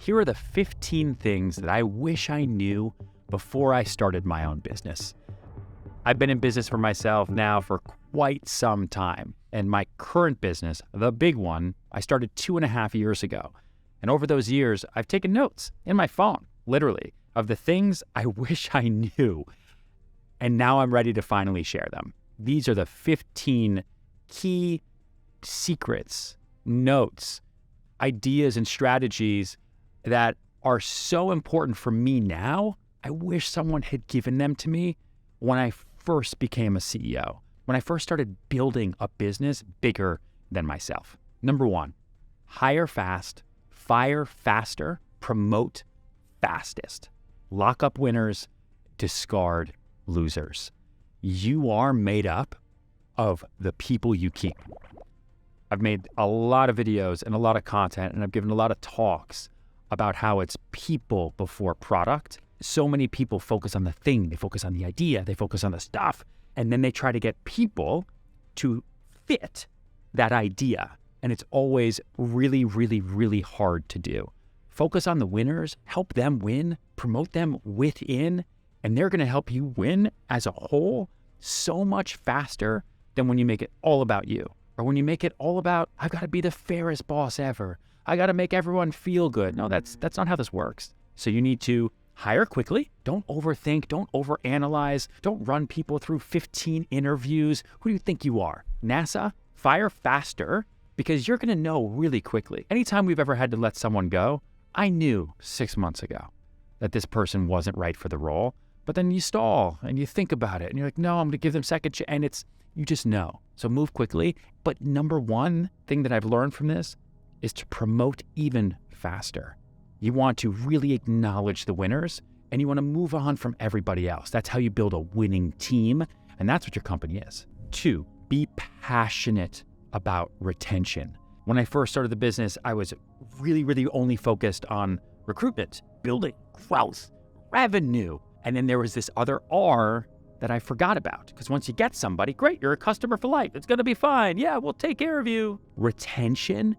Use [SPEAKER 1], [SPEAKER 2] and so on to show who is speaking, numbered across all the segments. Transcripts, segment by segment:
[SPEAKER 1] Here are the 15 things that I wish I knew before I started my own business. I've been in business for myself now for quite some time, and my current business, the big one, I started 2.5 years ago. And over those years, I've taken notes in my phone, literally, of the things I wish I knew. And now I'm ready to finally share them. These are the 15 key secrets, notes, ideas, and strategies that are so important for me now. I wish someone had given them to me when I first became a CEO, when I first started building a business bigger than myself. Number 1, hire fast, fire faster, promote fastest. Lock up winners, discard losers. You are made up of the people you keep. I've made a lot of videos and a lot of content, and I've given a lot of talks about how it's people before product. So many people focus on the thing, they focus on the idea, they focus on the stuff, and then they try to get people to fit that idea. And it's always really, really, really hard to do. Focus on the winners, help them win, promote them within, and they're gonna help you win as a whole so much faster than when you make it all about you. Or when you make it all about, I've gotta be the fairest boss ever. I gotta make everyone feel good. No, that's not how this works. So you need to hire quickly. Don't overthink, don't overanalyze, don't run people through 15 interviews. Who do you think you are? NASA? Fire faster, because you're gonna know really quickly. Anytime we've ever had to let someone go, I knew 6 months ago that this person wasn't right for the role, but then you stall and you think about it and you're like, no, I'm gonna give them second chance, and you just know. So move quickly. But number 1 thing that I've learned from this is to promote even faster. You want to really acknowledge the winners and you want to move on from everybody else. That's how you build a winning team, and that's what your company is. 2, be passionate about retention. When I first started the business, I was really, really only focused on recruitment, building, growth, revenue. And then there was this other R that I forgot about, because once you get somebody, great, you're a customer for life. It's going to be fine. Yeah, we'll take care of you. Retention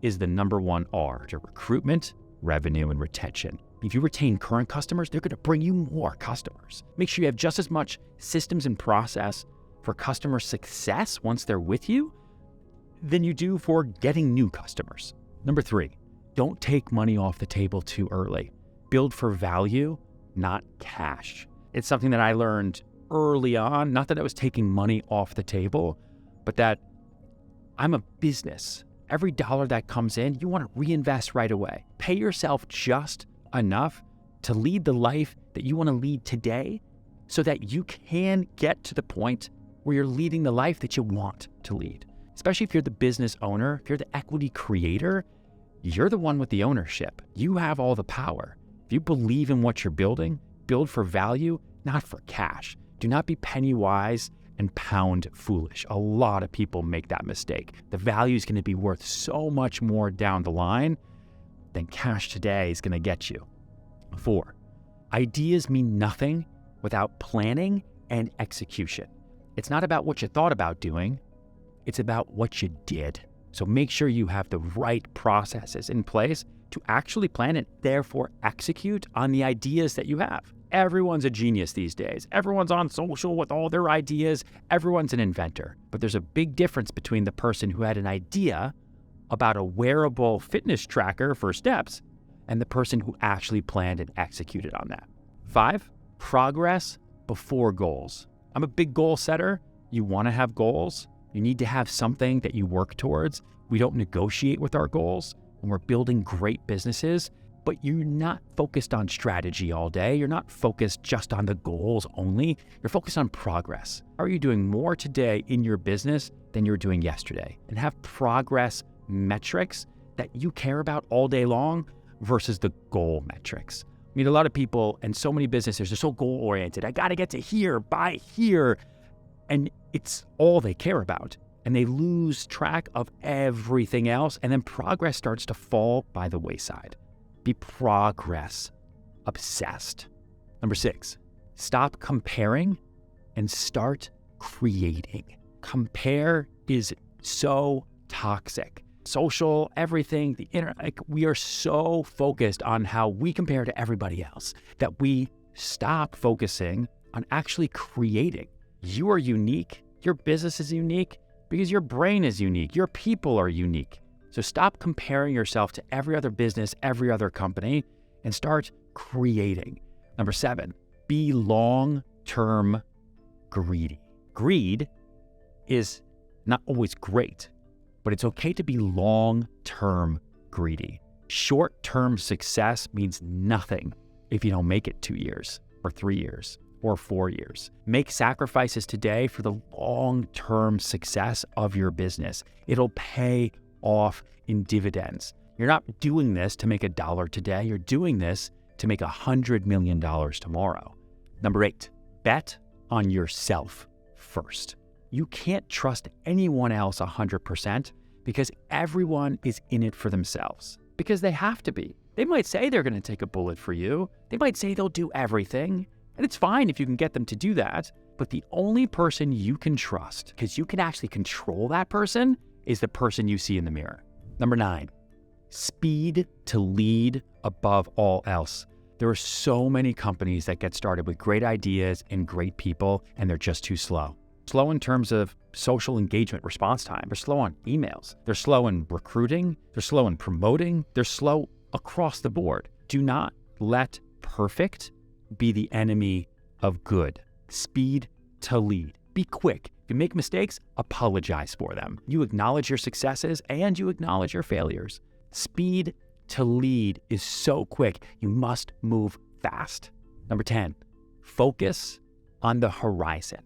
[SPEAKER 1] is the number 1 R to recruitment, revenue, and retention. If you retain current customers, they're going to bring you more customers. Make sure you have just as much systems and process for customer success once they're with you than you do for getting new customers. Number 3, don't take money off the table too early. Build for value, not cash. It's something that I learned early on, not that I was taking money off the table, but that I'm a business. Every dollar that comes in, you want to reinvest right away. Pay yourself just enough to lead the life that you want to lead today so that you can get to the point where you're leading the life that you want to lead. Especially if you're the business owner, if you're the equity creator, you're the one with the ownership. You have all the power. If you believe in what you're building, build for value, not for cash. Do not be penny wise and pound foolish. A lot of people make that mistake. The value is going to be worth so much more down the line than cash today is going to get you. 4, ideas mean nothing without planning and execution. It's not about what you thought about doing. It's about what you did. So make sure you have the right processes in place to actually plan and therefore execute on the ideas that you have. Everyone's a genius these days. Everyone's on social with all their ideas. Everyone's an inventor. But there's a big difference between the person who had an idea about a wearable fitness tracker for steps and the person who actually planned and executed on that. 5, progress before goals. I'm a big goal setter. You want to have goals. You need to have something that you work towards. We don't negotiate with our goals when we're building great businesses. But you're not focused on strategy all day. You're not focused just on the goals only. You're focused on progress. Are you doing more today in your business than you were doing yesterday? And have progress metrics that you care about all day long versus the goal metrics. I mean, a lot of people and so many businesses are so goal-oriented. I got to get to here, by here. And it's all they care about. And they lose track of everything else. And then progress starts to fall by the wayside. Be progress obsessed. Number 6, stop comparing and start creating. Compare is so toxic. social, everything, the internet. Like, we are so focused on how we compare to everybody else that we stop focusing on actually creating. You are unique. Your business is unique because your brain is unique. Your people are unique. So stop comparing yourself to every other business, every other company, and start creating. Number 7, be long-term greedy. Greed is not always great, but it's okay to be long-term greedy. Short-term success means nothing if you don't make it 2 years or 3 years or 4 years. Make sacrifices today for the long-term success of your business. It'll pay off in dividends. You're not doing this to make $1 today. You're doing this to make $100 million tomorrow. Number 8, bet on yourself first. You can't trust anyone else 100% because everyone is in it for themselves, because they have to be. They might say they're going to take a bullet for you. They might say they'll do everything, and it's fine if you can get them to do that. But the only person you can trust, because you can actually control that person, is the person you see in the mirror. Number 9, speed to lead above all else. There are so many companies that get started with great ideas and great people, and they're just too slow. Slow in terms of social engagement response time. They're slow on emails. They're slow in recruiting. They're slow in promoting. They're slow across the board. Do not let perfect be the enemy of good. Speed to lead. Be quick. If you make mistakes, apologize for them. You acknowledge your successes and you acknowledge your failures. Speed to lead is so quick. You must move fast. Number 10, focus on the horizon,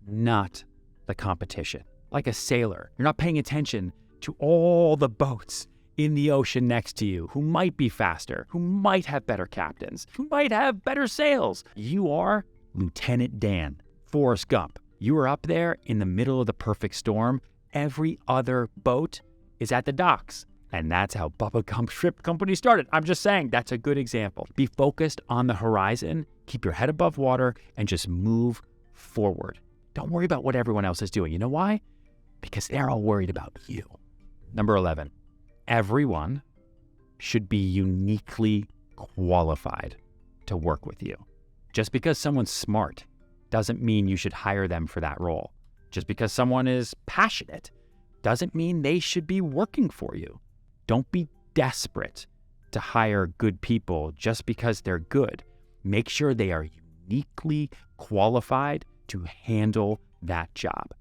[SPEAKER 1] not the competition. Like a sailor, you're not paying attention to all the boats in the ocean next to you who might be faster, who might have better captains, who might have better sails. You are Lieutenant Dan, Forrest Gump. You are up there in the middle of the perfect storm. Every other boat is at the docks. And that's how Bubba Gump Ship Company started. I'm just saying, that's a good example. Be focused on the horizon, keep your head above water, and just move forward. Don't worry about what everyone else is doing. You know why? Because they're all worried about you. Number 11, everyone should be uniquely qualified to work with you. Just because someone's smart doesn't mean you should hire them for that role. Just because someone is passionate doesn't mean they should be working for you. Don't be desperate to hire good people just because they're good. Make sure they are uniquely qualified to handle that job.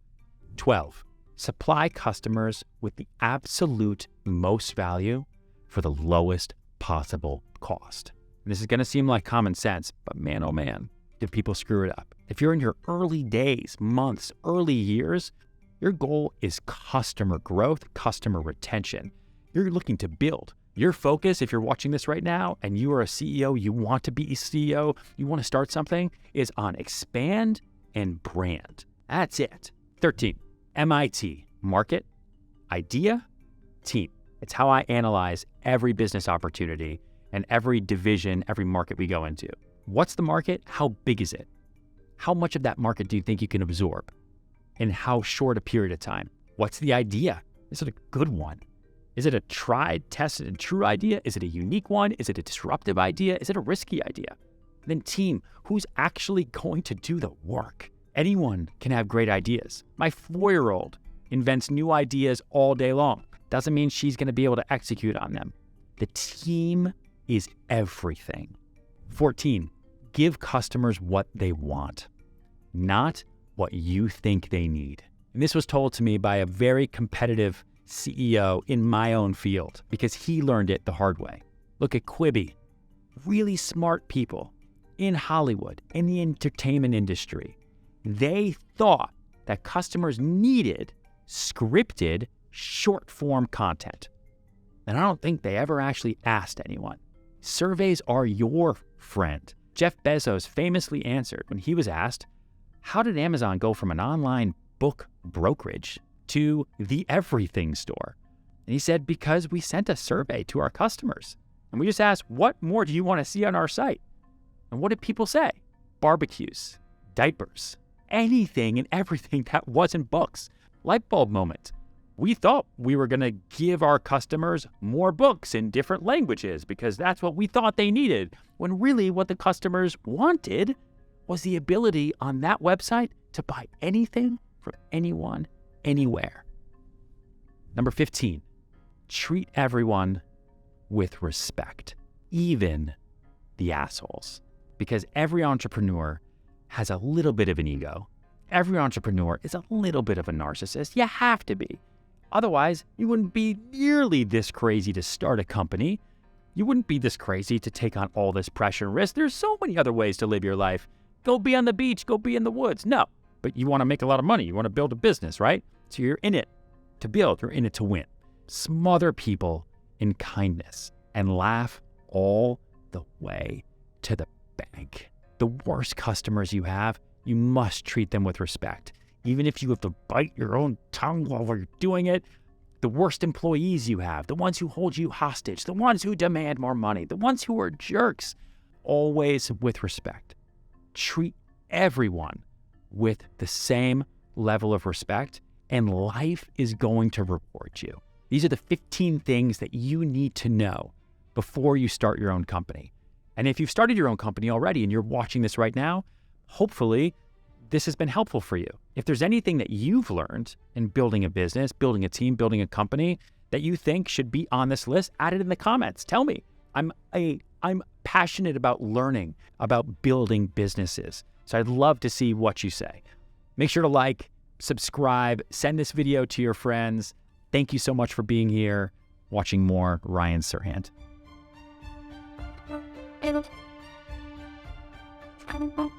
[SPEAKER 1] 12, supply customers with the absolute most value for the lowest possible cost. And this is going to seem like common sense, but man, oh man, do people screw it up. If you're in your early days, months, early years, your goal is customer growth, customer retention. You're looking to build. Your focus, if you're watching this right now and you are a CEO, you want to be a CEO, you want to start something, is on expand and brand. That's it. 13, MIT, market, idea, team. It's how I analyze every business opportunity and every division, every market we go into. What's the market? How big is it? How much of that market do you think you can absorb? In how short a period of time? What's the idea? Is it a good one? Is it a tried, tested, and true idea? Is it a unique one? Is it a disruptive idea? Is it a risky idea? And then team, who's actually going to do the work? Anyone can have great ideas. My 4-year-old invents new ideas all day long. Doesn't mean she's going to be able to execute on them. The team is everything. 14, give customers what they want, not what you think they need. And this was told to me by a very competitive CEO in my own field because he learned it the hard way. Look at Quibi. Really smart people in Hollywood, in the entertainment industry. They thought that customers needed scripted short-form content. And I don't think they ever actually asked anyone. Surveys are your friend. Jeff Bezos famously answered when he was asked, how did Amazon go from an online book brokerage to the everything store? And he said, because we sent a survey to our customers. And we just asked, what more do you want to see on our site? And what did people say? Barbecues, diapers, anything and everything that wasn't books. Light bulb moment. We thought we were going to give our customers more books in different languages because that's what we thought they needed, when really what the customers wanted was the ability on that website to buy anything from anyone, anywhere. Number 15, treat everyone with respect, even the assholes. Because every entrepreneur has a little bit of an ego. Every entrepreneur is a little bit of a narcissist. You have to be. Otherwise, you wouldn't be nearly this crazy to start a company. You wouldn't be this crazy to take on all this pressure and risk. There's so many other ways to live your life. Go be on the beach, go be in the woods. No, but you want to make a lot of money. You want to build a business, right? So you're in it to build, you're in it to win. Smother people in kindness and laugh all the way to the bank. The worst customers you have, you must treat them with respect. Even if you have to bite your own tongue while you're doing it, the worst employees you have, the ones who hold you hostage, the ones who demand more money, the ones who are jerks, always with respect. Treat everyone with the same level of respect, and life is going to reward you. These are the 15 things that you need to know before you start your own company. And if you've started your own company already and you're watching this right now, hopefully this has been helpful for you. If there's anything that you've learned in building a business, building a team, building a company that you think should be on this list, add it in the comments. Tell me. I'm passionate about learning about building businesses. So I'd love to see what you say. Make sure to like, subscribe, send this video to your friends. Thank you so much for being here, watching more Ryan Serhant.
[SPEAKER 2] Thank you.